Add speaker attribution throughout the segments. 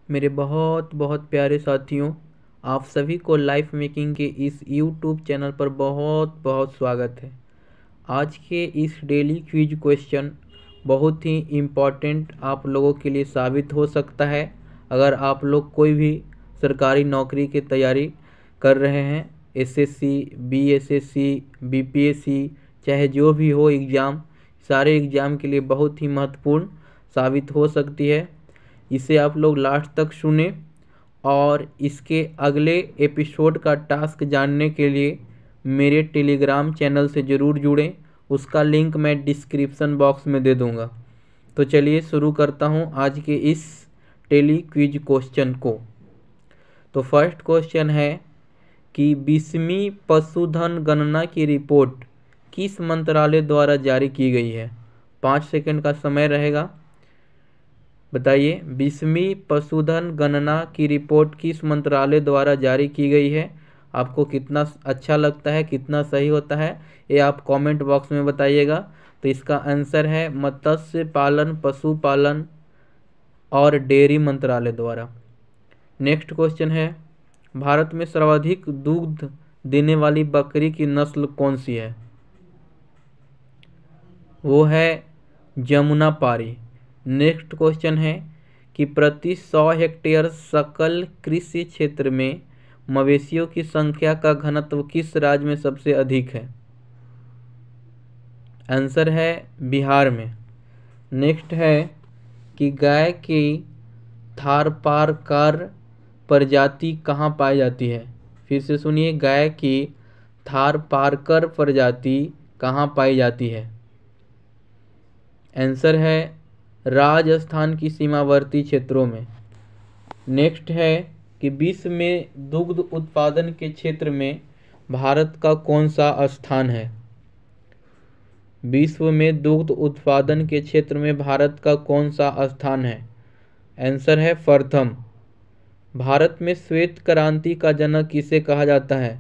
Speaker 1: मेरे बहुत बहुत प्यारे साथियों, आप सभी को लाइफ मेकिंग के इस यूट्यूब चैनल पर बहुत बहुत स्वागत है। आज के इस डेली क्विज क्वेश्चन बहुत ही इम्पॉर्टेंट आप लोगों के लिए साबित हो सकता है। अगर आप लोग कोई भी सरकारी नौकरी की तैयारी कर रहे हैं, एसएससी, बीएसएससी, बीपीएससी, चाहे जो भी हो एग्ज़ाम, सारे एग्ज़ाम के लिए बहुत ही महत्वपूर्ण साबित हो सकती है। इसे आप लोग लास्ट तक सुने और इसके अगले एपिसोड का टास्क जानने के लिए मेरे टेलीग्राम चैनल से ज़रूर जुड़ें। उसका लिंक मैं डिस्क्रिप्शन बॉक्स में दे दूँगा। तो चलिए शुरू करता हूँ आज के इस टेली क्विज क्वेश्चन को। तो फर्स्ट क्वेश्चन है कि 20वीं पशुधन गणना की रिपोर्ट किस मंत्रालय द्वारा जारी की गई है। 5 सेकंड का समय रहेगा। बताइए, 20वीं पशुधन गणना की रिपोर्ट किस मंत्रालय द्वारा जारी की गई है। आपको कितना अच्छा लगता है, कितना सही होता है, ये आप कमेंट बॉक्स में बताइएगा। तो इसका आंसर है मत्स्य पालन, पशुपालन और डेयरी मंत्रालय द्वारा। नेक्स्ट क्वेश्चन है, भारत में सर्वाधिक दूध देने वाली बकरी की नस्ल कौन सी है। वो है जमुनापारी। नेक्स्ट क्वेश्चन है कि प्रति 100 हेक्टेयर सकल कृषि क्षेत्र में मवेशियों की संख्या का घनत्व किस राज्य में सबसे अधिक है। आंसर है बिहार में। नेक्स्ट है कि गाय की थारपारकर प्रजाति कहाँ पाई जाती है। फिर से सुनिए, गाय की थारपारकर प्रजाति कहाँ पाई जाती है। आंसर है राजस्थान की सीमावर्ती क्षेत्रों में। नेक्स्ट है कि विश्व में दुग्ध उत्पादन के क्षेत्र में भारत का कौन सा स्थान है। विश्व में दुग्ध उत्पादन के क्षेत्र में भारत का कौन सा स्थान है। आंसर है प्रथम। भारत में श्वेत क्रांति का जनक किसे कहा जाता है।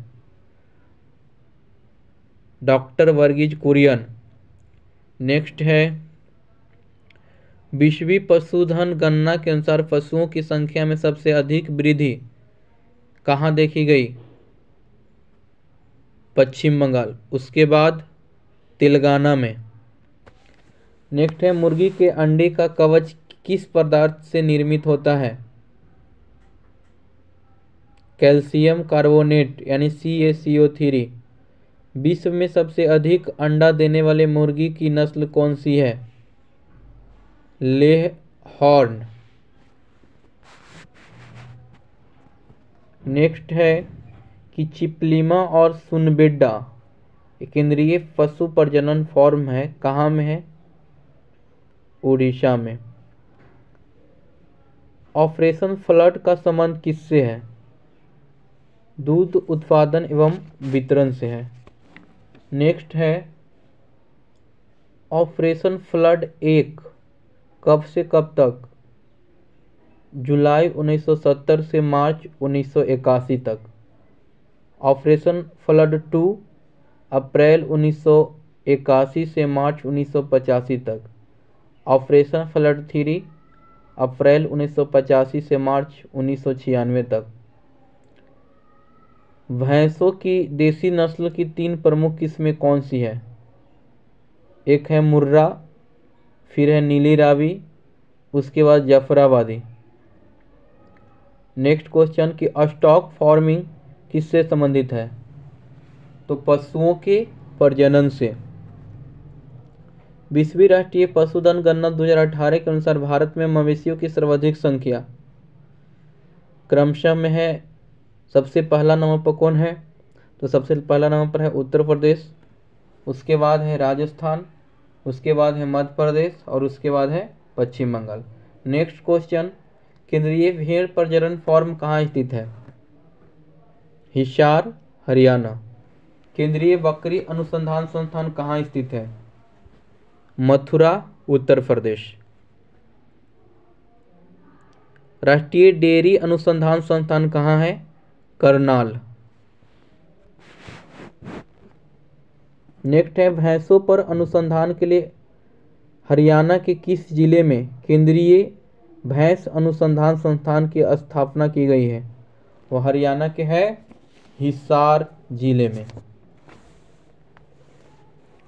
Speaker 1: डॉक्टर वर्गीज कुरियन। नेक्स्ट है, 20वीं पशुधन गणना के अनुसार पशुओं की संख्या में सबसे अधिक वृद्धि कहाँ देखी गई। पश्चिम बंगाल, उसके बाद तेलंगाना में। नेक्स्ट है, मुर्गी के अंडे का कवच किस पदार्थ से निर्मित होता है। कैल्शियम कार्बोनेट यानी CaCO3। विश्व में सबसे अधिक अंडा देने वाले मुर्गी की नस्ल कौन सी है। लेह हॉर्न। नेक्स्ट है कि चिपलिमा और सुनबेड्डा केंद्रीय पशु प्रजनन फॉर्म है, कहाँ में है। उड़ीसा में। ऑपरेशन फ्लड का संबंध किससे है। दूध उत्पादन एवं वितरण से है। नेक्स्ट है, ऑपरेशन फ्लड 1 कब से कब तक। जुलाई 1970 से मार्च 1981 तक। ऑपरेशन फ्लड 2 अप्रैल 1981 से मार्च 1985 तक। ऑपरेशन फ्लड 3 अप्रैल 1985 से मार्च 1996 तक। भैंसों की देसी नस्ल की 3 प्रमुख किस्में कौन सी है। एक है मुर्रा, फिर है नीली रावी, उसके बाद जफराबादी। नेक्स्ट क्वेश्चन कि स्टॉक फार्मिंग किससे संबंधित है। तो पशुओं के प्रजनन से। 20वीं राष्ट्रीय पशुधन गणना 2018 के अनुसार भारत में मवेशियों की सर्वाधिक संख्या क्रमशः में है। सबसे पहला नंबर पर कौन है। तो सबसे पहला नंबर पर है उत्तर प्रदेश, उसके बाद है राजस्थान, उसके बाद है मध्य प्रदेश और उसके बाद है पश्चिम बंगाल। नेक्स्ट क्वेश्चन, केंद्रीय भेड़ प्रजनन फार्म कहाँ स्थित है। हिसार, हरियाणा। केंद्रीय बकरी अनुसंधान संस्थान कहाँ स्थित है। मथुरा, उत्तर प्रदेश। राष्ट्रीय डेयरी अनुसंधान संस्थान कहाँ है। करनाल। नेक्स्ट है, भैंसों पर अनुसंधान के लिए हरियाणा के किस जिले में केंद्रीय भैंस अनुसंधान संस्थान की स्थापना की गई है? वो हरियाणा के है हिसार जिले में।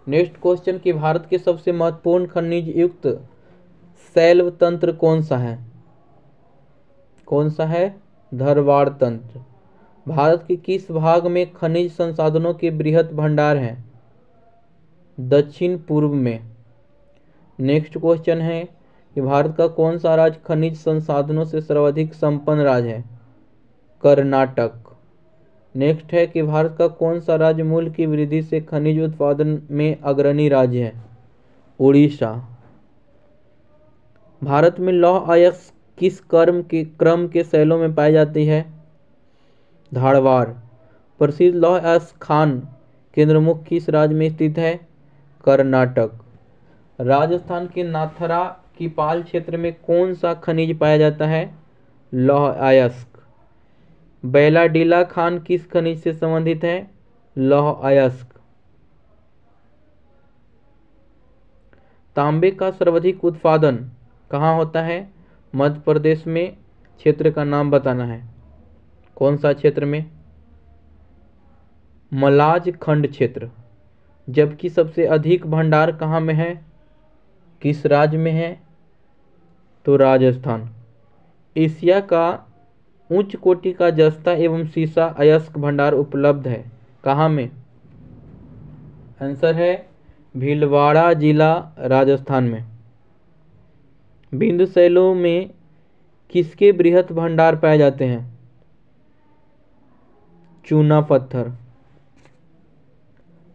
Speaker 1: नेक्स्ट क्वेश्चन कि भारत के सबसे महत्वपूर्ण खनिज युक्त शैल तंत्र कौन सा है? कौन सा है? धारवाड़ तंत्र। भारत के किस भाग में खनिज संसाधनों के बृहत भंडार हैं? दक्षिण पूर्व में। नेक्स्ट क्वेश्चन है कि भारत का कौन सा राज्य खनिज संसाधनों से सर्वाधिक संपन्न राज्य है? कर्नाटक। नेक्स्ट है कि भारत का कौन सा राज्य मूल्य की वृद्धि से खनिज उत्पादन में अग्रणी राज्य है? उड़ीसा। भारत में लौह अयस्क किस क्रम के शैलों में पाई जाती है? धारवाड़। प्रसिद्ध लौह अयस्क खान केंद्रमुख किस राज्य में स्थित है? कर्नाटक। राजस्थान के नाथरा की पाल क्षेत्र में कौन सा खनिज पाया जाता है? लौह अयस्क। बैलाडीला खान किस खनिज से संबंधित है? लौह अयस्क। तांबे का सर्वाधिक उत्पादन कहाँ होता है? मध्य प्रदेश में। क्षेत्र का नाम बताना है। कौन सा क्षेत्र में? मलाज खंड क्षेत्र। जबकि सबसे अधिक भंडार कहाँ में है? किस राज्य में है? तो राजस्थान। एशिया का उच्च कोटि का जस्ता एवं सीसा अयस्क भंडार उपलब्ध है कहाँ में? आंसर है भीलवाड़ा जिला राजस्थान में। बिंदु शैलों में किसके बृहत भंडार पाए जाते हैं? चूना पत्थर।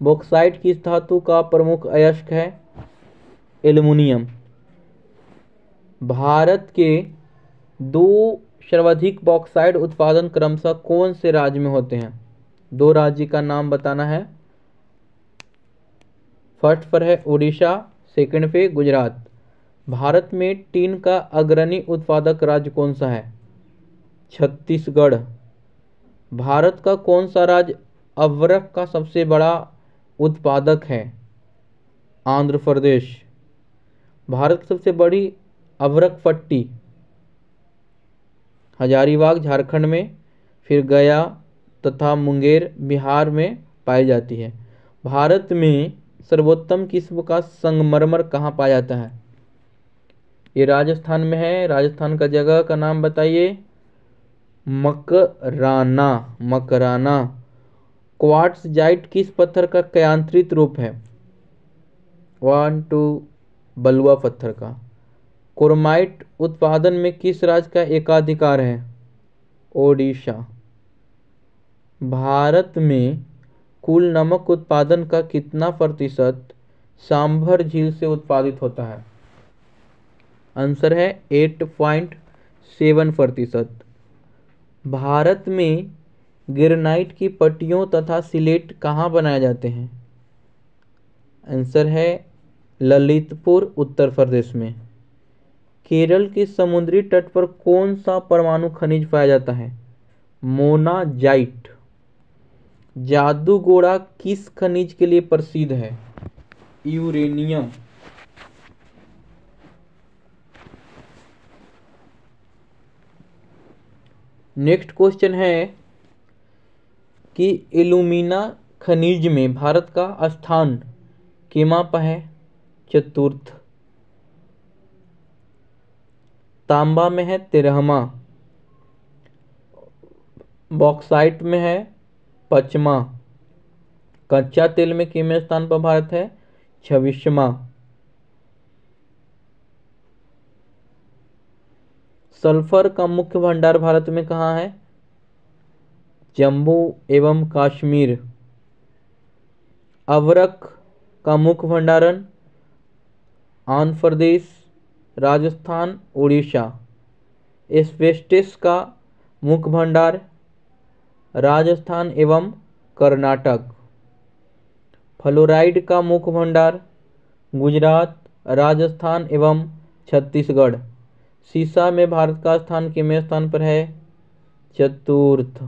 Speaker 1: बॉक्साइट किस धातु का प्रमुख अयस्क है? एल्युमिनियम। भारत के दो सर्वाधिक बॉक्साइट उत्पादन क्रमशः कौन से राज्य में होते हैं? दो राज्य का नाम बताना है। फर्स्ट पर है उड़ीसा, सेकंड पे गुजरात। भारत में टीन का अग्रणी उत्पादक राज्य कौन सा है? छत्तीसगढ़। भारत का कौन सा राज्य अभ्रक का सबसे बड़ा उत्पादक है? आंध्र प्रदेश। भारत की सबसे बड़ी अभ्रक पट्टी हजारीबाग झारखंड में, फिर गया तथा मुंगेर बिहार में पाई जाती है। भारत में सर्वोत्तम किस्म का संगमरमर कहाँ पाया जाता है? ये राजस्थान में है। राजस्थान का जगह का नाम बताइए। मकराना। मकराना। क्वार्ट्जजाइट किस पत्थर का कयांत्रित रूप है? 1 2 बलुआ पत्थर का। क्रोमाइट उत्पादन में किस राज्य का एकाधिकार है? ओडिशा। भारत में कुल नमक उत्पादन का कितना प्रतिशत सांभर झील से उत्पादित होता है? आंसर है 8.7%। भारत में ग्रेनाइट की पट्टियों तथा सिलेट कहाँ बनाए जाते हैं? आंसर है ललितपुर उत्तर प्रदेश में। केरल के समुद्री तट पर कौन सा परमाणु खनिज पाया जाता है? मोनाजाइट। जादूगोड़ा किस खनिज के लिए प्रसिद्ध है? यूरेनियम। नेक्स्ट क्वेश्चन है कि एल्यूमिना खनिज में भारत का स्थान केमा पर है? चतुर्थ। तांबा में है 13वां। बॉक्साइट में है 5वां। कच्चा तेल में कितवें स्थान पर भारत है? 26वां। सल्फर का मुख्य भंडार भारत में कहाँ है? जम्मू एवं कश्मीर। अभ्रक का मुख्य भंडारण आंध्र प्रदेश, राजस्थान, उड़ीसा। एस्बेस्टस का मुख्य भंडार राजस्थान एवं कर्नाटक। फ्लोराइड का मुख्य भंडार गुजरात, राजस्थान एवं छत्तीसगढ़। सीसा में भारत का स्थान कितवें स्थान पर है? चतुर्थ।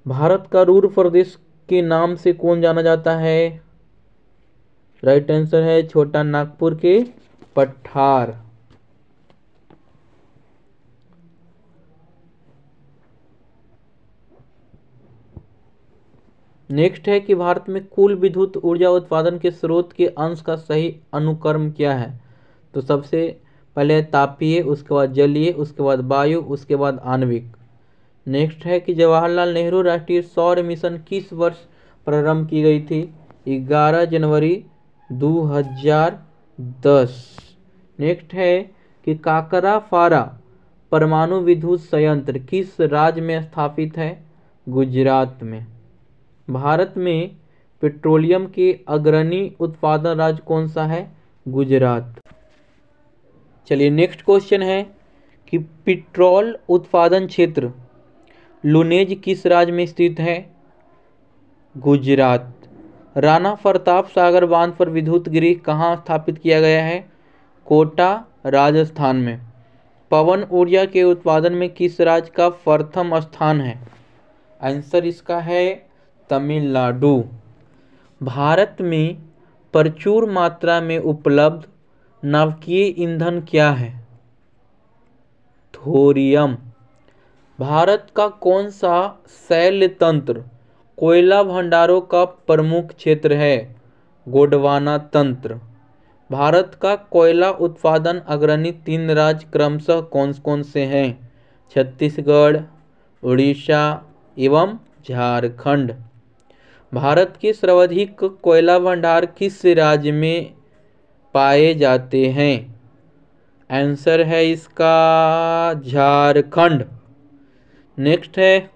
Speaker 1: भारत का रूर प्रदेश के नाम से कौन जाना जाता है? राइट आंसर है छोटा नागपुर के पठार। नेक्स्ट है कि भारत में कुल विद्युत ऊर्जा उत्पादन के स्रोत के अंश का सही अनुक्रम क्या है। तो सबसे पहले तापीय, उसके बाद जलीय, उसके बाद वायु, उसके बाद आणविक। नेक्स्ट है कि जवाहरलाल नेहरू राष्ट्रीय सौर मिशन किस वर्ष प्रारंभ की गई थी। 11 जनवरी 2010। नेक्स्ट है कि काकरापारा परमाणु विद्युत संयंत्र किस राज्य में स्थापित है। गुजरात में। भारत में पेट्रोलियम के अग्रणी उत्पादन राज्य कौन सा है। गुजरात। चलिए नेक्स्ट क्वेश्चन है कि पेट्रोल उत्पादन क्षेत्र लुनेज किस राज्य में स्थित है। गुजरात। राणा प्रताप सागर बांध पर विद्युत गृह कहाँ स्थापित किया गया है। कोटा, राजस्थान में। पवन ऊर्जा के उत्पादन में किस राज्य का प्रथम स्थान है। आंसर इसका है तमिलनाडु। भारत में प्रचुर मात्रा में उपलब्ध नाभिकीय ईंधन क्या है। थोरियम। भारत का कौन सा शैल तंत्र कोयला भंडारों का प्रमुख क्षेत्र है। गोंडवाना तंत्र। भारत का कोयला उत्पादन अग्रणी 3 राज्य क्रमशः कौन कौन से हैं। छत्तीसगढ़, उड़ीसा एवं झारखंड। भारत के सर्वाधिक कोयला भंडार किस राज्य में पाए जाते हैं। आंसर है इसका झारखंड। नेक्स्ट है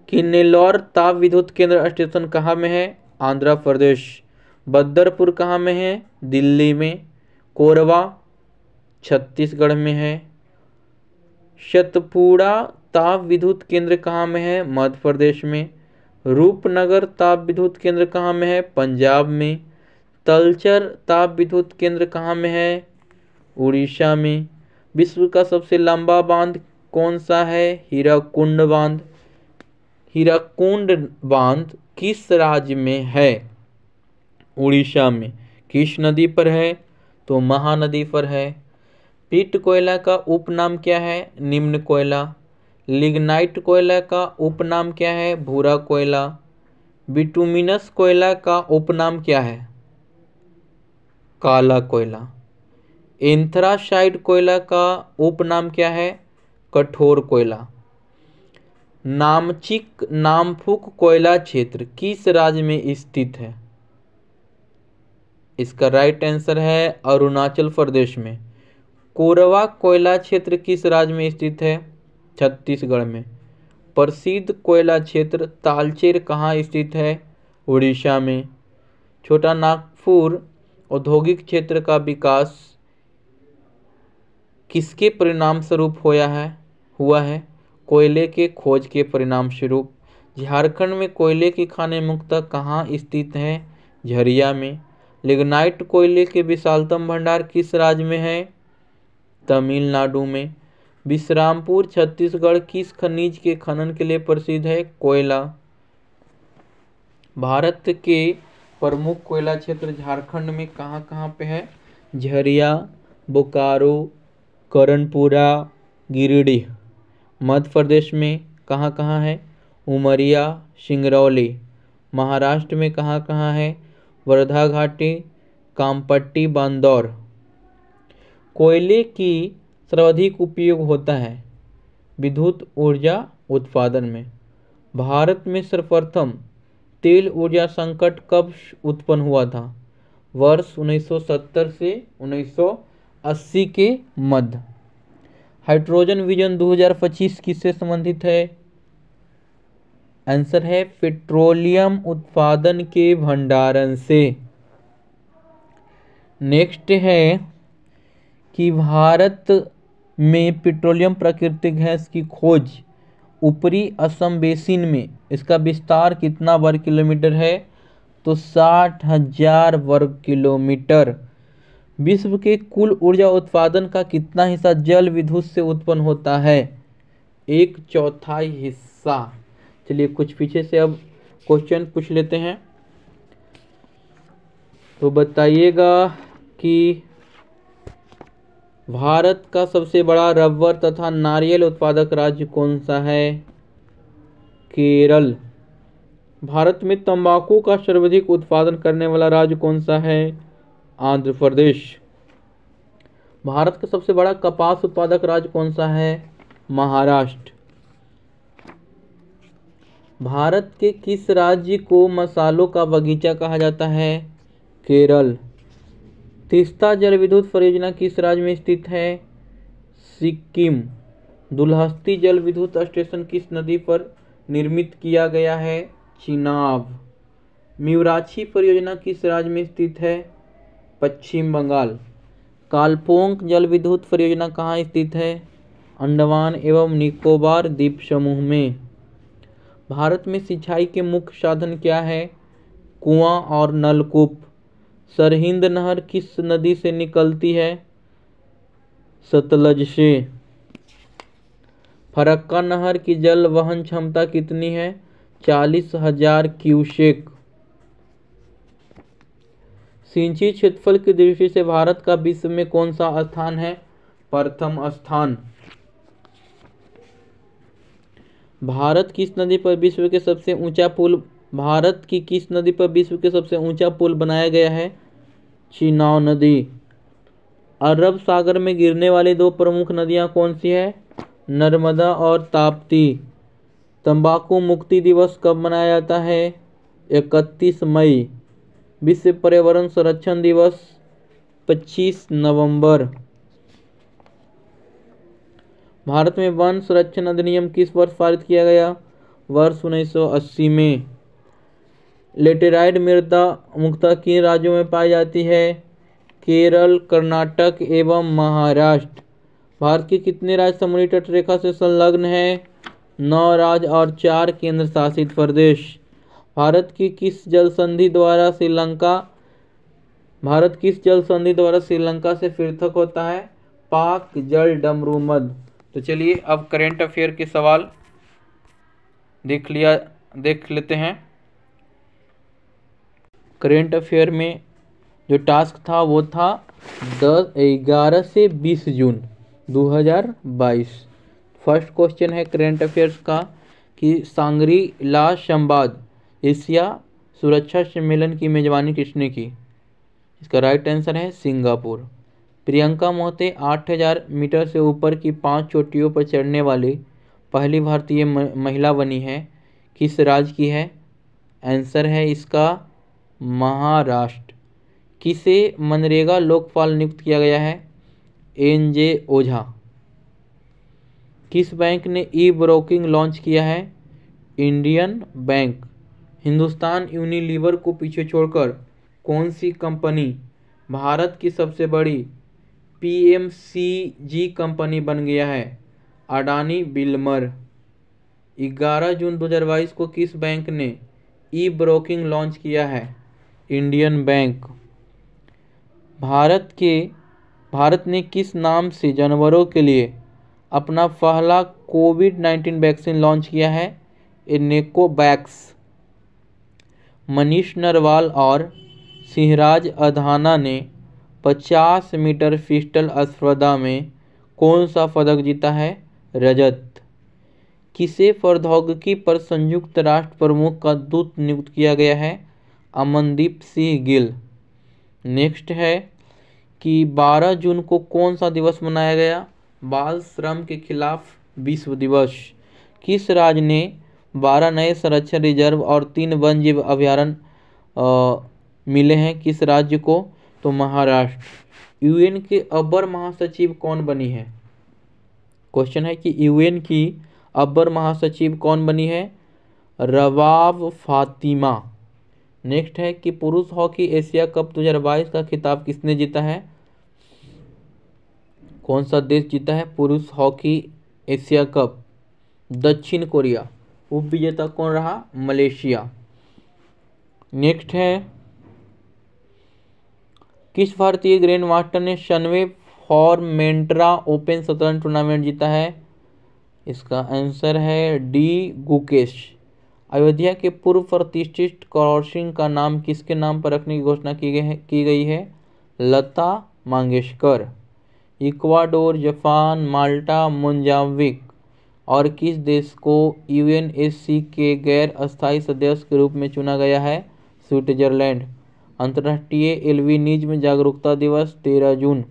Speaker 1: कि नेल्लौर ताप विद्युत केंद्र स्टेशन कहाँ में है। आंध्र प्रदेश। बदरपुर कहाँ में है। दिल्ली में। कोरबा छत्तीसगढ़ में है। सतपुड़ा ताप विद्युत केंद्र कहाँ में है। मध्य प्रदेश में। रूपनगर ताप विद्युत केंद्र कहाँ में है। पंजाब में। तलचर ताप विद्युत केंद्र कहाँ में है। उड़ीसा में। विश्व का सबसे लंबा बांध कौन सा है। हीराकुंड बांध। हीराकुंड बांध किस राज्य में है। उड़ीसा में। किस नदी पर है। तो महानदी पर है। पीट कोयला का उपनाम क्या है। निम्न कोयला। लिग्नाइट कोयला का उपनाम क्या है। भूरा कोयला। बिटुमिनस कोयला का उपनाम क्या है। काला कोयला। एंथ्रासाइड कोयला का उपनाम क्या है। कठोर कोयला। नामचिक नामफुक कोयला क्षेत्र किस राज्य में स्थित है। इसका राइट आंसर है अरुणाचल प्रदेश में। कोरवा कोयला क्षेत्र किस राज्य में स्थित है। छत्तीसगढ़ में। प्रसिद्ध कोयला क्षेत्र तालचेर कहाँ स्थित है। उड़ीसा में। छोटा नागपुर औद्योगिक क्षेत्र का विकास किसके परिणाम स्वरूप हुआ है। कोयले के खोज के परिणाम स्वरूप। झारखंड में कोयले की खानें मुख्यतः कहाँ स्थित हैं। झरिया में। लिग्नाइट कोयले के विशालतम भंडार किस राज्य में है। तमिलनाडु में। विश्रामपुर छत्तीसगढ़ किस खनिज के खनन के लिए प्रसिद्ध है। कोयला। भारत के प्रमुख कोयला क्षेत्र झारखंड में कहाँ कहाँ पे है। झरिया, बोकारो, करणपुरा, गिरिडीह। मध्य प्रदेश में कहाँ कहाँ है। उमरिया, सिंगरौली। महाराष्ट्र में कहाँ कहाँ है। वर्धा घाटी, कामपट्टी, बांदौर। कोयले की सर्वाधिक उपयोग होता है विद्युत ऊर्जा उत्पादन में। भारत में सर्वप्रथम तेल ऊर्जा संकट कब उत्पन्न हुआ था। वर्ष 1970 से 1980 के मध्य। हाइड्रोजन विजन 2025 किससे संबंधित है। आंसर है पेट्रोलियम उत्पादन के भंडारण से। नेक्स्ट है कि भारत में पेट्रोलियम प्राकृतिक गैस की खोज ऊपरी असम बेसिन में इसका विस्तार कितना वर्ग किलोमीटर है। तो 60,000 वर्ग किलोमीटर। विश्व के कुल ऊर्जा उत्पादन का कितना हिस्सा जल विद्युत से उत्पन्न होता है। 1/4 हिस्सा। चलिए कुछ पीछे से अब क्वेश्चन पूछ लेते हैं। तो बताइएगा कि भारत का सबसे बड़ा रबर तथा नारियल उत्पादक राज्य कौन सा है? केरल। भारत में तंबाकू का सर्वाधिक उत्पादन करने वाला राज्य कौन सा है? आंध्र प्रदेश। भारत का सबसे बड़ा कपास उत्पादक राज्य कौन सा है? महाराष्ट्र। भारत के किस राज्य को मसालों का बगीचा कहा जाता है? केरल। तीस्ता जल विद्युत परियोजना किस राज्य में स्थित है? सिक्किम। दुलहस्ती जल विद्युत स्टेशन किस नदी पर निर्मित किया गया है? चिनाब। म्यूराछी परियोजना किस राज्य में स्थित है? पश्चिम बंगाल। कालपोंग जल विद्युत परियोजना कहाँ स्थित है? अंडमान एवं निकोबार द्वीप समूह में। भारत में सिंचाई के मुख्य साधन क्या है? कुआं और नलकूप। सरहिंद नहर किस नदी से निकलती है? सतलज से। फरक्का नहर की जल वहन क्षमता कितनी है? 40,000 क्यूसेक। सिंचित क्षेत्रफल की दृष्टि से भारत का विश्व में कौन सा स्थान है? प्रथम स्थान। भारत की किस नदी पर विश्व के सबसे ऊंचा पुल बनाया गया है? चिनाब नदी। अरब सागर में गिरने वाली दो प्रमुख नदियां कौन सी है? नर्मदा और ताप्ती। तंबाकू मुक्ति दिवस कब मनाया जाता है? 31 मई। विश्व पर्यावरण संरक्षण दिवस 25 नवंबर। भारत में वन संरक्षण अधिनियम किस वर्ष पारित किया गया? वर्ष 1980 में। लेटेराइट मृदा मुख्यतः किन राज्यों में पाई जाती है? केरल, कर्नाटक एवं महाराष्ट्र। भारत के कितने राज्य समुद्री तट रेखा से संलग्न है? 9 राज्य और 4 केंद्र शासित प्रदेश। भारत किस जल संधि द्वारा श्रीलंका से पृथक होता है? पाक जल डमरूमध्य। तो चलिए अब करेंट अफेयर के सवाल देख लेते हैं। करेंट अफेयर में जो टास्क था वो था 11 से 20 जून 2022। फर्स्ट क्वेश्चन है करेंट अफेयर्स का कि सांग्री ला संवाद एशिया सुरक्षा सम्मेलन की मेजबानी किसने की? इसका राइट आंसर है सिंगापुर। प्रियंका मोहते 8,000 मीटर से ऊपर की 5 चोटियों पर चढ़ने वाली पहली भारतीय महिला बनी है। किस राज्य की है? आंसर है इसका महाराष्ट्र। किसे मनरेगा लोकपाल नियुक्त किया गया है? NJ ओझा। किस बैंक ने ई ब्रोकिंग लॉन्च किया है? Indian bank. हिंदुस्तान यूनिलीवर को पीछे छोड़कर कौन सी कंपनी भारत की सबसे बड़ी PMCG कंपनी बन गया है? अडानी बिल्मर। 11 जून 2022 को किस बैंक ने ई ब्रोकिंग लॉन्च किया है? Indian bank. भारत ने किस नाम से जानवरों के लिए अपना पहला कोविड-19 वैक्सीन लॉन्च किया है? एनेकोवैक्स। मनीष नरवाल और सिंहराज अधाना ने 50 मीटर पिस्टल स्पर्धा में कौन सा पदक जीता है? रजत। किसे प्रौद्योगिकी पर संयुक्त राष्ट्र प्रमुख का दूत नियुक्त किया गया है? अमनदीप सिंह गिल। नेक्स्ट है कि 12 जून को कौन सा दिवस मनाया गया? बाल श्रम के खिलाफ विश्व दिवस। किस राज्य ने 12 नए संरक्षण रिजर्व और 3 वन्यजीव अभयारण्य मिले हैं? किस राज्य को? तो महाराष्ट्र। UN के अपर महासचिव कौन बनी है? क्वेश्चन है कि UN की अपर महासचिव कौन बनी है? रबाब फातिमा। नेक्स्ट है कि पुरुष हॉकी एशिया कप 2022 का खिताब किसने जीता है? कौन सा देश जीता है पुरुष हॉकी एशिया कप? दक्षिण कोरिया। उप विजेता कौन रहा? मलेशिया। नेक्स्ट है किस भारतीय ग्रैंड मास्टर ने 96वें फॉर्मेंटेरा ओपन शतरंज टूर्नामेंट जीता है? इसका आंसर है डी गुकेश। अयोध्या के पूर्व प्रतिष्ठित क्रॉसिंग का नाम किसके नाम पर रखने की घोषणा की गई है? लता मंगेशकर। इक्वाडोर, जापान, माल्टा, मोजाम्बिक और किस देश को यूएनएससी के गैर अस्थायी सदस्य के रूप में चुना गया है? स्विट्जरलैंड। अंतर्राष्ट्रीय एल्बिनिज्म जागरूकता दिवस 13 जून।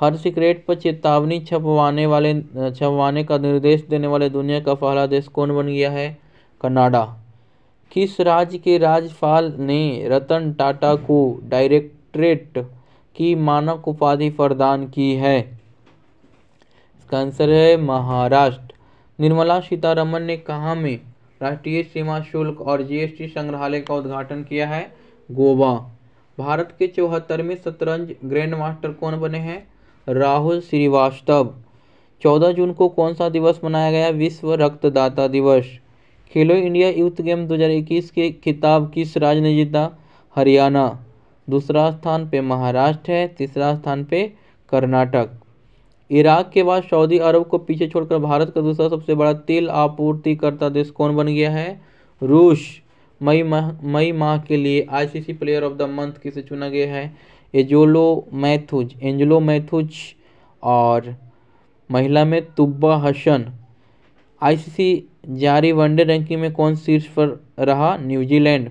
Speaker 1: हर सिगरेट पर चेतावनी छपवाने का निर्देश देने वाले दुनिया का पहला देश कौन बन गया है? कनाडा। किस राज्य के राज्यपाल ने रतन टाटा को डायरेक्टरेट की मानक उपाधि प्रदान की है? इसका आंसर है महाराष्ट्र। निर्मला सीतारमण ने कहाँ में राष्ट्रीय सीमा शुल्क और जीएसटी संग्रहालय का उद्घाटन किया है? गोवा। भारत के 74वें शतरंज ग्रैंड मास्टर कौन बने हैं? राहुल श्रीवास्तव। 14 जून को कौन सा दिवस मनाया गया? विश्व रक्तदाता दिवस। खेलो इंडिया यूथ गेम 2021 के खिताब किस राज्य ने जीता? हरियाणा। दूसरा स्थान पे महाराष्ट्र है, तीसरा स्थान पे कर्नाटक। इराक के बाद सऊदी अरब को पीछे छोड़कर भारत का दूसरा सबसे बड़ा तेल आपूर्तिकर्ता देश कौन बन गया है? रूस। मई माह के लिए ICC player of the month किसे चुना गया है? एंजेलो मैथ्यूज और महिला में तुब्बा हसन। आईसीसी जारी वनडे रैंकिंग में कौन शीर्ष पर रहा? न्यूजीलैंड।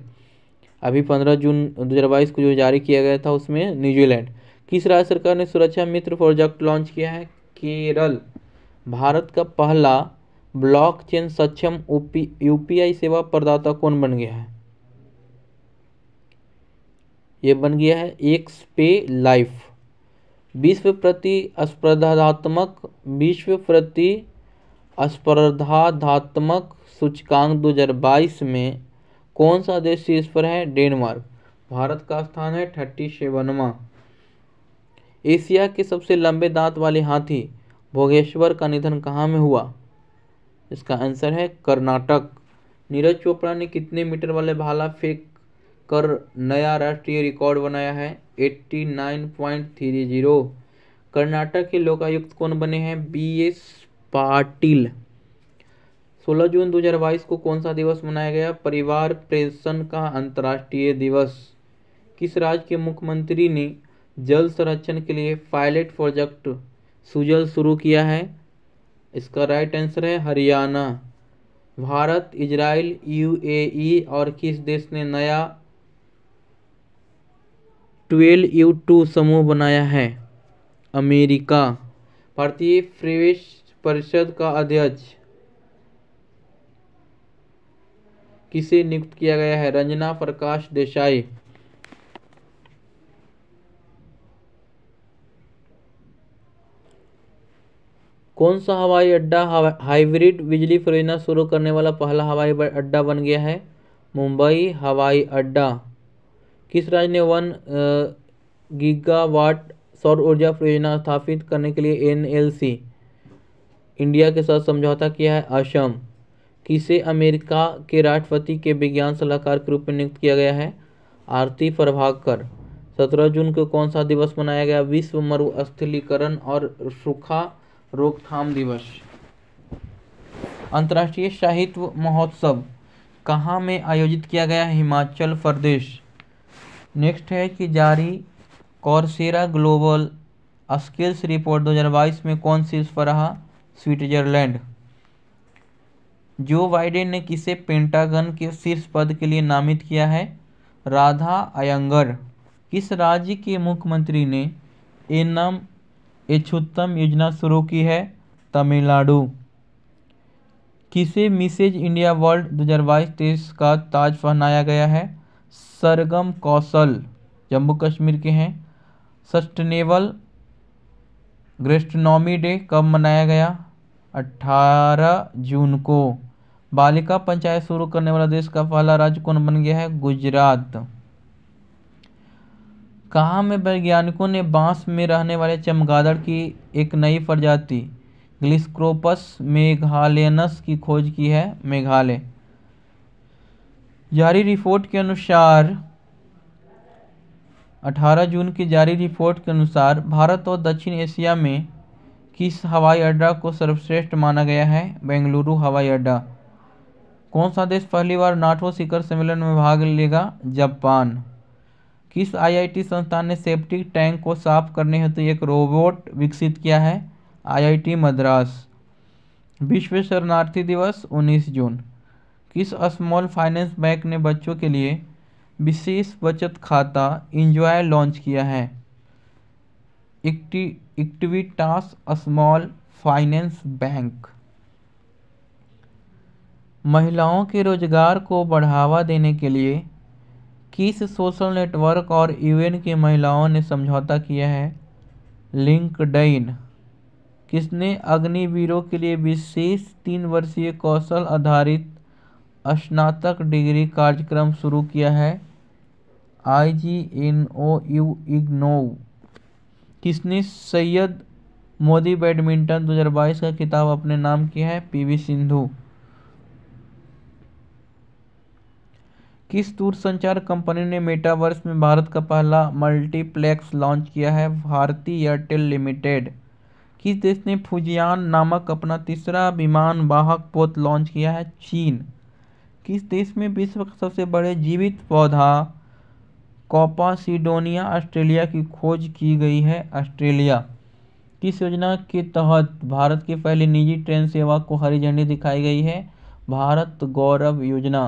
Speaker 1: अभी 15 जून 2022 को जो जारी किया गया था उसमें न्यूजीलैंड। किस राज्य सरकार ने सुरक्षा मित्र प्रोजेक्ट लॉन्च किया है? केरल। भारत का पहला ब्लॉकचेन सक्षम यूपीआई सेवा प्रदाता कौन बन गया है? ये बन गया है एक्सपे लाइफ। विश्व प्रतिस्पर्धात्मक सूचकांक 2022 में कौन सा देश शीर्ष पर है? डेनमार्क। भारत का स्थान है 37वां। एशिया के सबसे लंबे दांत वाले हाथी भोगेश्वर का निधन कहाँ में हुआ? इसका आंसर है कर्नाटक। नीरज चोपड़ा ने कितने मीटर वाले भाला फेंक कर नया राष्ट्रीय रिकॉर्ड बनाया है? 89.30। कर्नाटक के लोकायुक्त कौन बने हैं? बीएस पाटिल। 16 जून 2022 को कौन सा दिवस मनाया गया? परिवार पेंशन का अंतर्राष्ट्रीय दिवस। किस राज्य के मुख्यमंत्री ने जल संरक्षण के लिए पायलट प्रोजेक्ट सुजल शुरू किया है? इसका राइट आंसर है हरियाणा। भारत, इजराइल, यूएई और किस देश ने नया 12U2 समूह बनाया है? अमेरिका। भारतीय प्रवेश परिषद का अध्यक्ष किसे नियुक्त किया गया है? रंजना प्रकाश देसाई। कौन सा हवाई अड्डा हाइब्रिड बिजली परियोजना शुरू करने वाला पहला हवाई अड्डा बन गया है? मुंबई हवाई अड्डा। किस राज्य ने 1 गीगावाट सौर ऊर्जा परियोजना स्थापित करने के लिए एनएलसी इंडिया के साथ समझौता किया है? असम। किसे अमेरिका के राष्ट्रपति के विज्ञान सलाहकार के रूप में नियुक्त किया गया है? आरती प्रभाकर। 17 जून को कौन सा दिवस मनाया गया? विश्व मरुस्थलीकरण और सूखा रोकथाम दिवस। अंतर्राष्ट्रीय साहित्य महोत्सव कहाँ में आयोजित किया गया है? हिमाचल प्रदेश। नेक्स्ट है कि जारी कॉर्सेरा ग्लोबल स्किल्स रिपोर्ट 2022 में कौन शीर्ष पर रहा? स्विट्जरलैंड। जो बाइडेन ने किसे पेंटागन के शीर्ष पद के लिए नामित किया है? राधा अयंगर। किस राज्य के मुख्यमंत्री ने एनम एछुत्तम योजना शुरू की है? तमिलनाडु। किसे मिसेज इंडिया वर्ल्ड 2022-23 का ताज पहनाया गया है? सरगम कौशल, जम्मू कश्मीर के हैं। सस्टेनेबल गैस्ट्रोनॉमी डे कब मनाया गया? 18 जून को। बालिका पंचायत शुरू करने वाला देश का पहला राज्य कौन बन गया है? गुजरात। कहाँ में वैज्ञानिकों ने बांस में रहने वाले चमगादड़ की एक नई प्रजाति ग्लिस्क्रोपस मेघालयनस की खोज की है? मेघालय। जारी रिपोर्ट के अनुसार 18 जून की जारी रिपोर्ट के अनुसार भारत और दक्षिण एशिया में किस हवाई अड्डा को सर्वश्रेष्ठ माना गया है? बेंगलुरु हवाई अड्डा। कौन सा देश पहली बार नाटो शिखर सम्मेलन में भाग लेगा? जापान। किस आईआईटी संस्थान ने सेप्टिक टैंक को साफ करने हेतु एक रोबोट विकसित किया है? आईआईटी मद्रास। विश्व शरणार्थी दिवस 19 जून। किस स्मॉल फाइनेंस बैंक ने बच्चों के लिए विशेष बचत खाता इंजॉय लॉन्च किया है? Equitas small finance bank. महिलाओं के रोजगार को बढ़ावा देने के लिए किस सोशल नेटवर्क और यूएन की महिलाओं ने समझौता किया है? लिंक्डइन। किसने अग्निवीरों के लिए विशेष 3 वर्षीय कौशल आधारित स्नातक डिग्री कार्यक्रम शुरू किया है? IGNOU इग्नोउ। किसने सैयद मोदी बैडमिंटन 2022 का खिताब अपने नाम किया है? PV सिंधु। किस दूरसंचार कंपनी ने मेटावर्स में भारत का पहला मल्टीप्लेक्स लॉन्च किया है? भारती एयरटेल लिमिटेड। किस देश ने फुजियान नामक अपना तीसरा विमान वाहक पोत लॉन्च किया है? चीन। किस देश में विश्व का सबसे बड़े जीवित पौधा कॉपासिडोनिया ऑस्ट्रेलिया की खोज की गई है? ऑस्ट्रेलिया। किस योजना के तहत भारत की पहली निजी ट्रेन सेवा को हरी झंडी दिखाई गई है? भारत गौरव योजना।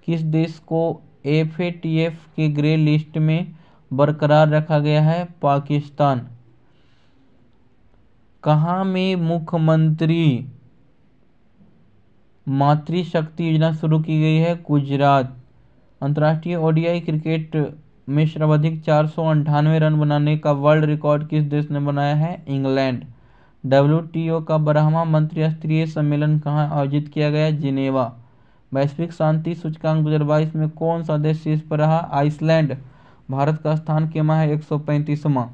Speaker 1: किस देश को FATF के ग्रे लिस्ट में बरकरार रखा गया है? पाकिस्तान। कहाँ में मुख्यमंत्री मातृशक्ति योजना शुरू की गई है? गुजरात। अंतर्राष्ट्रीय ODI क्रिकेट में सर्वाधिक 498 रन बनाने का वर्ल्ड रिकॉर्ड किस देश ने बनाया है? इंग्लैंड। WTO का 12वां मंत्रिस्तरीय सम्मेलन कहाँ आयोजित किया गया? जिनेवा। वैश्विक शांति सूचकांक 2022 में कौन सा देश शीर्ष पर रहा? आइसलैंड। भारत का स्थान केमा है? 135वां।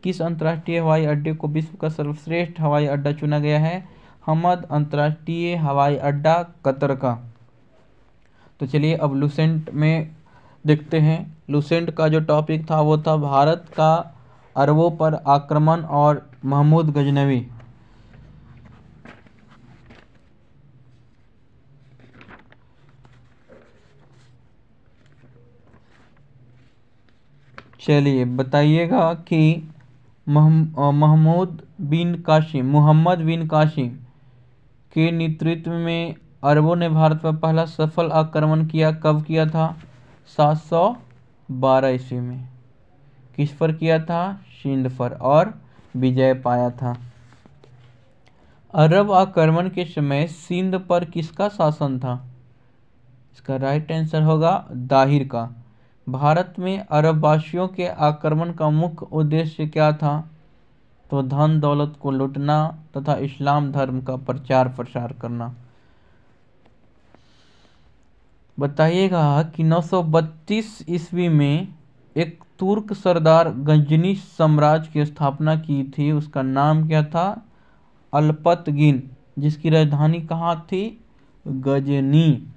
Speaker 1: किस अंतर्राष्ट्रीय हवाई अड्डे को विश्व का सर्वश्रेष्ठ हवाई अड्डा चुना गया है? हमद अंतर्राष्ट्रीय हवाई अड्डा, कतर का। तो चलिए अब लूसेंट में देखते हैं। लूसेंट का जो टॉपिक था वो था भारत का अरबों पर आक्रमण और महमूद गजनवी। चलिए बताइएगा कि मोहम्मद बिन कासिम के नेतृत्व में अरबों ने भारत पर पहला सफल आक्रमण किया। कब किया था? 712 ईस्वी में। किस पर किया था? सिंध पर, और विजय पाया था। अरब आक्रमण के समय सिंध पर किसका शासन था? इसका राइट आंसर होगा दाहिर का। भारत में अरबवासियों के आक्रमण का मुख्य उद्देश्य क्या था? तो धन दौलत को लूटना तथा इस्लाम धर्म का प्रचार प्रसार करना। बताइएगा कि 932 ईस्वी में एक तुर्क सरदार गजनी साम्राज्य की स्थापना की थी। उसका नाम क्या था? अल्पतगिन, जिसकी राजधानी कहाँ थी? गजनी।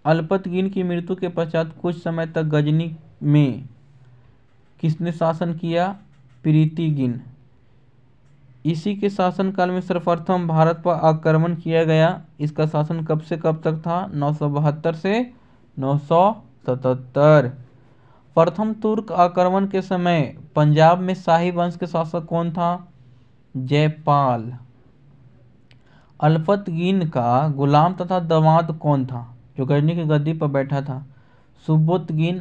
Speaker 1: अल्पतगिन की मृत्यु के पश्चात कुछ समय तक गजनी में किसने शासन किया? प्रीतिगिन। इसी के शासनकाल में सर्वप्रथम भारत पर आक्रमण किया गया। इसका शासन कब से कब तक था? 972 से 977। प्रथम तुर्क आक्रमण के समय पंजाब में शाही वंश के शासक कौन था? जयपाल। अल्पतगिन का गुलाम तथा दामाद कौन था जो गजनी की गद्दी पर बैठा था? सुबुतगिन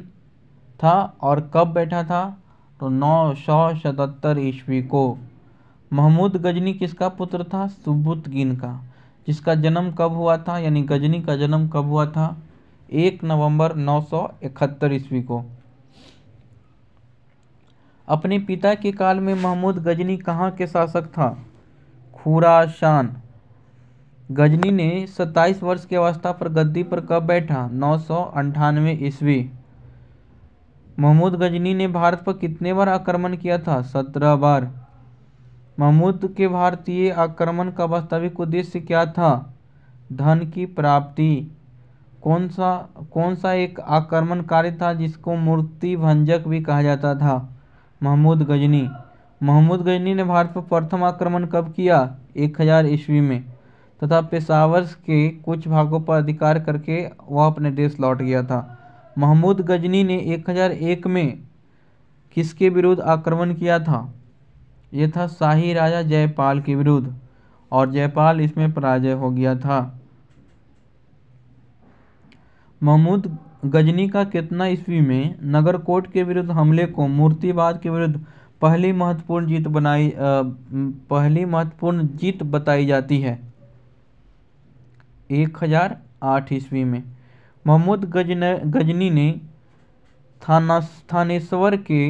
Speaker 1: था। और कब बैठा था? तो 977 ईस्वी को। महमूद गजनी किसका पुत्र था? सुबुतगिन का। जिसका जन्म कब हुआ था, यानी गजनी का जन्म कब हुआ था? 1 नवंबर 971 ईस्वी को। अपने पिता के काल में महमूद गजनी कहाँ के शासक था? खुरासान। गजनी ने 27 वर्ष की अवस्था पर गद्दी पर कब बैठा? 998 ईस्वी। महमूद गजनी ने भारत पर कितने बार आक्रमण किया था? 17 बार। महमूद के भारतीय आक्रमण का वास्तविक उद्देश्य क्या था? धन की प्राप्ति। कौन सा एक आक्रमणकारी था जिसको मूर्ति भंजक भी कहा जाता था? महमूद गजनी ने भारत पर प्रथम आक्रमण कब किया? 1000 ईस्वी में। तथा पेशावर के कुछ भागों पर अधिकार करके वह अपने देश लौट गया था। महमूद गजनी ने 1001 में किसके विरुद्ध आक्रमण किया था? यह था शाही राजा जयपाल के विरुद्ध, और जयपाल इसमें पराजय हो गया था। महमूद गजनी का कितना ईस्वी में नगरकोट के विरुद्ध हमले को मूर्तिवाद के विरुद्ध पहली महत्वपूर्ण जीत बताई जाती है? 1008 ईस्वी में। महमूद गजनी ने थानेश्वर के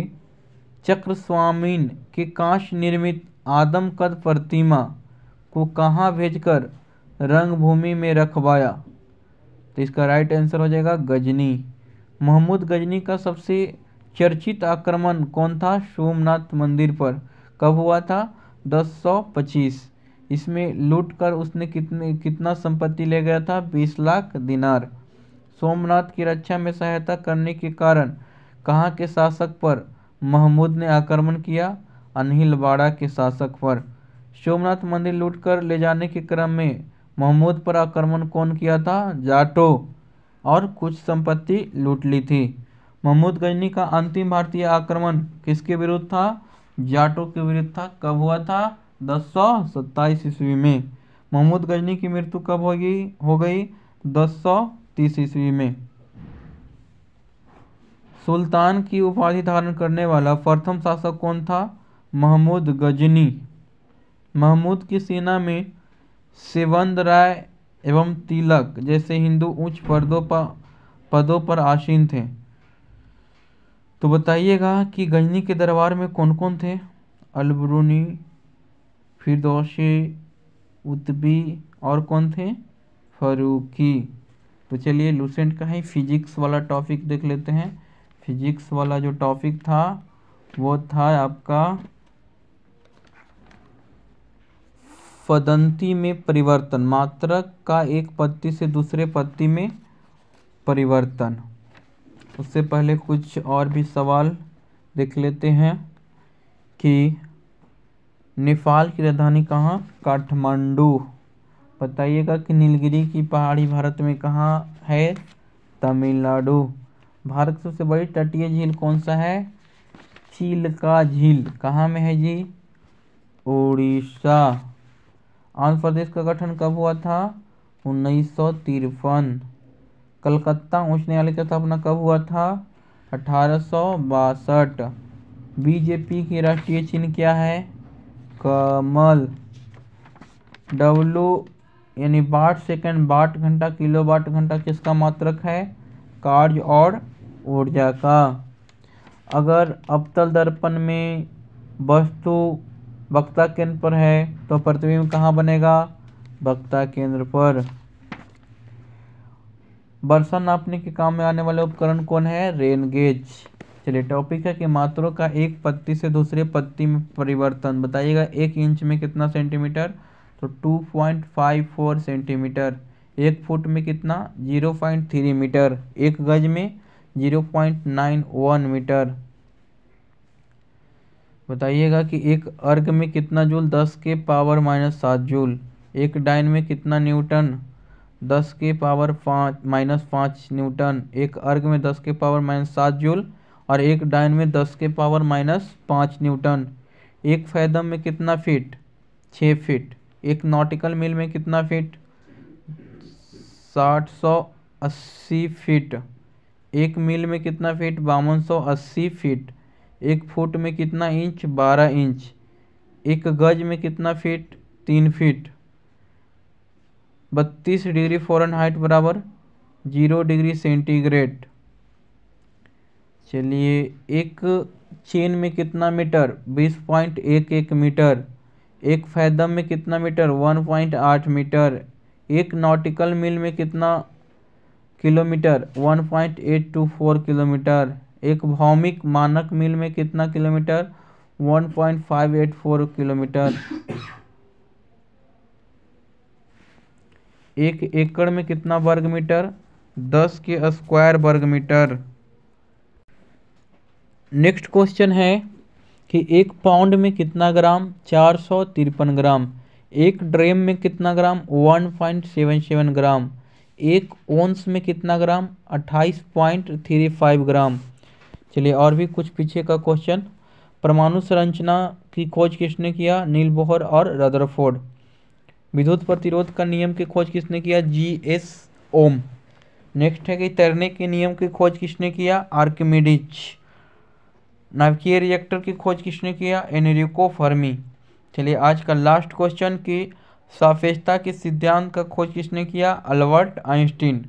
Speaker 1: चक्रस्वामीन के कांस्य निर्मित आदमकद प्रतिमा को कहाँ भेजकर रंगभूमि में रखवाया? तो इसका राइट आंसर हो जाएगा गजनी। महमूद गजनी का सबसे चर्चित आक्रमण कौन था? सोमनाथ मंदिर पर। कब हुआ था? 1025। इसमें लूट कर उसने कितना संपत्ति ले गया था? 20 लाख दिनार। सोमनाथ की रक्षा में सहायता करने के कारण कहाँ के शासक पर महमूद ने आक्रमण किया? अनिलवाड़ा के शासक पर। सोमनाथ मंदिर लूटकर ले जाने के क्रम में महमूद पर आक्रमण कौन किया था? जाटों, और कुछ संपत्ति लूट ली थी। महमूद गजनी का अंतिम भारतीय आक्रमण किसके विरुद्ध था? जाटों के विरुद्ध था। कब हुआ था? 1027 ईस्वी में। महमूद गजनी की मृत्यु कब हो गई? 1030 ईस्वी में। सुल्तान की उपाधि धारण करने वाला प्रथम शासक कौन था? महमूद गजनी। महमूद की सेना में सेवंद राय एवं तिलक जैसे हिंदू उच्च पदों पर आसीन थे। तो बताइएगा कि गजनी के दरबार में कौन कौन थे? अलबरूनी, फिरदौसी, उतबी, और कौन थे? फरूकी। तो चलिए लूसेंट का ही फिजिक्स वाला टॉपिक देख लेते हैं। फिजिक्स वाला जो टॉपिक था वो था आपका फदंती में परिवर्तन, मात्रक का एक पत्ती से दूसरे पत्ती में परिवर्तन। उससे पहले कुछ और भी सवाल देख लेते हैं कि नेपाल की राजधानी कहाँ? काठमांडू। बताइएगा कि नीलगिरी की पहाड़ी भारत में कहाँ है? तमिलनाडु। भारत की सबसे बड़ी तटीय झील कौन सा है? चिल्का झील। कहाँ में है जी? उड़ीसा। आंध्र प्रदेश का गठन कब हुआ था? 1953। कलकत्ता उच्च न्यायालय की स्थापना कब हुआ था? 1862। बीजेपी की राष्ट्रीय चिन्ह क्या है? कमल। डब्लू यानी वाट सेकंड, वाट घंटा, किलो वाट घंटा किसका मात्रक है? कार्य और ऊर्जा का। अगर अवतल दर्पण में वस्तु वक्ता केंद्र पर है तो प्रतिबिंब कहाँ बनेगा? वक्ता केंद्र पर। वर्षा नापने के काम में आने वाले उपकरण कौन है? Rain gauge. चलिए टॉपिक है कि मात्रों का एक पत्ती से दूसरे पत्ती में परिवर्तन। बताइएगा 1 इंच में कितना सेंटीमीटर? तो 2.54 सेंटीमीटर। 1 फुट में कितना? 0.3 मीटर। 1 गज में 0.91 मीटर। बताइएगा कि एक अर्ग में कितना जूल? 10 के पावर -7 जूल। एक डाइन में कितना न्यूटन? 10 के पावर -5 न्यूटन। एक अर्ग में 10 के पावर -7 जूल और एक डाइन में 10 के पावर -5 न्यूटन। एक फैदम में कितना फीट? 6 फीट। एक नॉटिकल मील में कितना फीट? 780 फीट। एक मील में कितना फीट? 5280 फीट। एक फुट में कितना इंच? 12 इंच। एक गज में कितना फीट? 3 फीट। 32 डिग्री फ़ारेनहाइट बराबर 0 डिग्री सेंटीग्रेड। चलिए एक चेन में कितना मीटर? 20.11 मीटर। एक फैदम में कितना मीटर? 1.8 मीटर। एक नॉटिकल मील में कितना किलोमीटर? 1.824 किलोमीटर। एक भौमिक मानक मील में कितना किलोमीटर? 1.584 किलोमीटर। एक एकड़ में कितना वर्ग मीटर? 10 के स्क्वायर वर्ग मीटर। नेक्स्ट क्वेश्चन है कि 1 पाउंड में कितना ग्राम? 453 ग्राम। एक ड्रेम में कितना ग्राम? 1.77 ग्राम। एक ओंस में कितना ग्राम? 28.35 ग्राम। चलिए और भी कुछ पीछे का क्वेश्चन। परमाणु संरचना की खोज किसने किया? नील बोहर और रदरफोर्ड। विद्युत प्रतिरोध का नियम की खोज किसने किया? जी.एस. ओम। नेक्स्ट है कि तैरने के नियम की खोज किसने किया? आर्किमिडीज। नाभिकीय रिएक्टर की खोज किसने किया? Enrico Fermi. चलिए आज का लास्ट क्वेश्चन कि सापेक्षता के सिद्धांत का खोज किसने किया? Albert Einstein.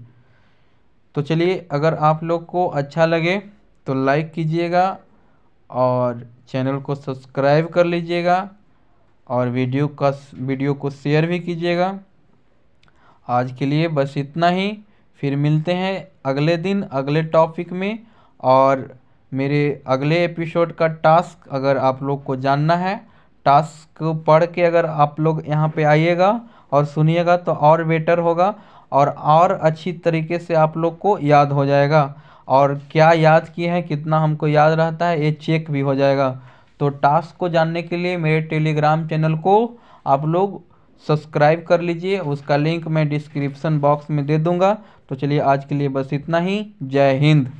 Speaker 1: तो चलिए अगर आप लोग को अच्छा लगे तो लाइक कीजिएगा और चैनल को सब्सक्राइब कर लीजिएगा और वीडियो को शेयर भी कीजिएगा। आज के लिए बस इतना ही। फिर मिलते हैं अगले दिन अगले टॉपिक में। और मेरे अगले एपिसोड का टास्क अगर आप लोग को जानना है, टास्क पढ़ के अगर आप लोग यहाँ पे आइएगा और सुनिएगा तो और बेटर होगा और अच्छी तरीके से आप लोग को याद हो जाएगा। और क्या याद किए हैं, कितना हमको याद रहता है, ये चेक भी हो जाएगा। तो टास्क को जानने के लिए मेरे टेलीग्राम चैनल को आप लोग सब्सक्राइब कर लीजिए, उसका लिंक मैं डिस्क्रिप्शन बॉक्स में दे दूंगा। तो चलिए आज के लिए बस इतना ही। जय हिंद।